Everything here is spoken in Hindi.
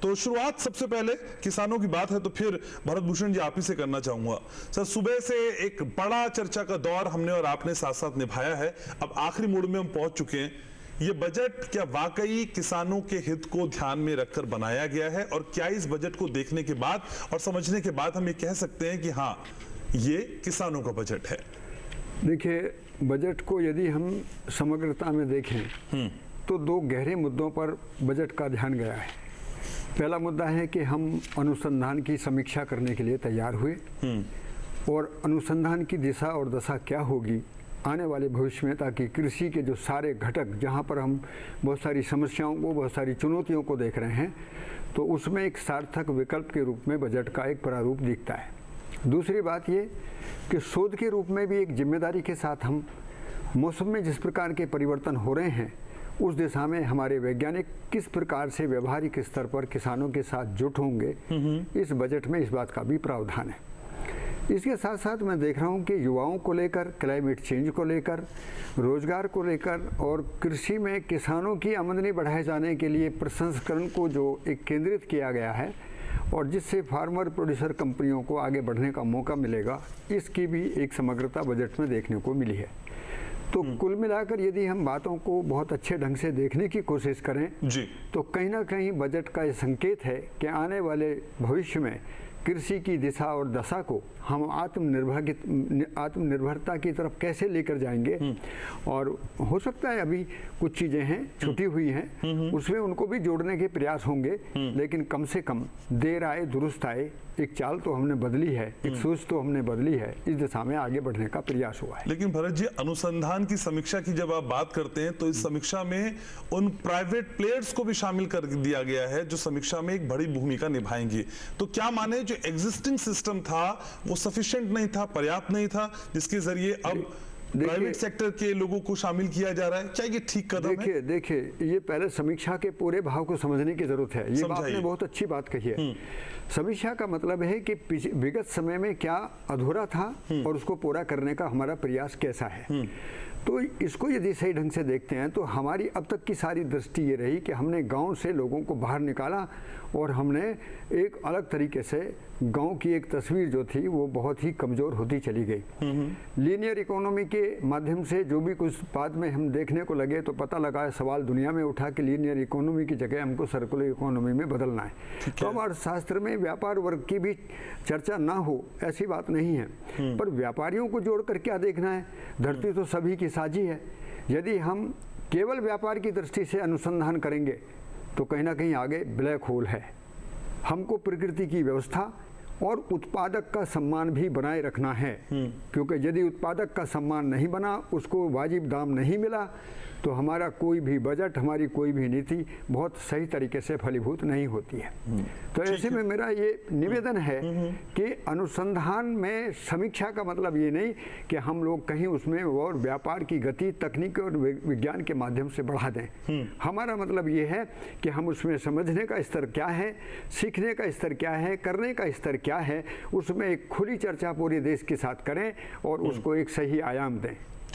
तो शुरुआत सबसे पहले किसानों की बात है तो फिर भरत भूषण जी आप ही से करना चाहूंगा। सर, सुबह से एक बड़ा चर्चा का दौर हमने और आपने साथ साथ निभाया है, अब आखिरी मोड़ में हम पहुंच चुके हैं। ये बजट क्या वाकई किसानों के हित को ध्यान में रखकर बनाया गया है, और क्या इस बजट को देखने के बाद और समझने के बाद हम ये कह सकते हैं कि हाँ, ये किसानों का बजट है? देखिए, बजट को यदि हम समग्रता में देखें तो दो गहरे मुद्दों पर बजट का ध्यान गया है। पहला मुद्दा है कि हम अनुसंधान की समीक्षा करने के लिए तैयार हुए और अनुसंधान की दिशा और दशा क्या होगी आने वाले भविष्य में, ताकि कृषि के जो सारे घटक जहाँ पर हम बहुत सारी समस्याओं को, बहुत सारी चुनौतियों को देख रहे हैं, तो उसमें एक सार्थक विकल्प के रूप में बजट का एक प्रारूप दिखता है। दूसरी बात ये कि शोध के रूप में भी एक जिम्मेदारी के साथ हम मौसम में जिस प्रकार के परिवर्तन हो रहे हैं उस दिशा में हमारे वैज्ञानिक किस प्रकार से व्यवहारिक स्तर पर किसानों के साथ जुट होंगे, इस बजट में इस बात का भी प्रावधान है। इसके साथ साथ मैं देख रहा हूँ कि युवाओं को लेकर, क्लाइमेट चेंज को लेकर, रोजगार को लेकर और कृषि में किसानों की आमदनी बढ़ाए जाने के लिए प्रसंस्करण को जो एक केंद्रित किया गया है और जिससे फार्मर प्रोड्यूसर कंपनियों को आगे बढ़ने का मौका मिलेगा, इसकी भी एक समग्रता बजट में देखने को मिली है। तो कुल मिलाकर यदि हम बातों को बहुत अच्छे ढंग से देखने की कोशिश करें जी, तो कहीं ना कहीं बजट का ये संकेत है कि आने वाले भविष्य में कृषि की दिशा और दशा को हम आत्मनिर्भरता की तरफ कैसे लेकर जाएंगे। और हो सकता है अभी कुछ चीज़ें हैं छुटी हुई हैं, उसमें उनको भी जोड़ने के प्रयास होंगे, लेकिन कम से कम देर आए दुरुस्त आए, एक चाल तो हमने बदली है, एक सोच तो हमने बदली है, इस दिशा में आगे बढ़ने का प्रयास हुआ है। लेकिन भरत जी, अनुसंधान की समीक्षा की जब आप बात करते हैं तो इस समीक्षा में उन प्राइवेट प्लेयर्स को भी शामिल कर दिया गया है जो समीक्षा में एक बड़ी भूमिका निभाएंगे। तो क्या माने जो एग्जिस्टिंग सिस्टम था वो सफिशिएंट नहीं था, पर्याप्त नहीं था, जिसके जरिए अब प्राइवेट सेक्टर के लोगों को शामिल किया जा रहा है? क्या ये ठीक कदम है? देखिए, ये पहले समीक्षा के पूरे भाव को समझने की जरूरत है। ये आपने बहुत अच्छी बात कही है। समीक्षा का मतलब है कि विगत समय में क्या अधूरा था और उसको पूरा करने का हमारा प्रयास कैसा है। तो इसको यदि सही ढंग से देखते हैं तो हमारी अब तक की सारी दृष्टि ये रही कि हमने गांव से लोगों को बाहर निकाला और हमने एक अलग तरीके से गांव की एक तस्वीर जो थी वो बहुत ही कमज़ोर होती चली गई। लीनियर इकोनॉमी के माध्यम से जो भी कुछ बाद में हम देखने को लगे तो पता लगा, सवाल दुनिया में उठा कि लीनियर इकोनॉमी की जगह हमको सर्कुलर इकोनॉमी में बदलना है। तो अब अर्थशास्त्र में व्यापार वर्ग की भी चर्चा ना हो ऐसी बात नहीं है, पर व्यापारियों को जोड़कर क्या देखना है? धरती तो सभी की साझी है। यदि हम केवल व्यापार की दृष्टि से अनुसंधान करेंगे तो कहीं ना कहीं आगे ब्लैक होल है। हमको प्रकृति की व्यवस्था और उत्पादक का सम्मान भी बनाए रखना है, क्योंकि यदि उत्पादक का सम्मान नहीं बना, उसको वाजिब दाम नहीं मिला, तो हमारा कोई भी बजट, हमारी कोई भी नीति बहुत सही तरीके से फलीभूत नहीं होती है। तो ऐसे में मेरा ये निवेदन है कि अनुसंधान में समीक्षा का मतलब ये नहीं कि हम लोग कहीं उसमें और व्यापार की गति तकनीक और विज्ञान के माध्यम से बढ़ा दें। हमारा मतलब ये है कि हम उसमें समझने का स्तर क्या है, सीखने का स्तर क्या है, करने का स्तर क्या है, उसमें एक खुली चर्चा पूरे देश के साथ करें और उसको एक सही आयाम दें।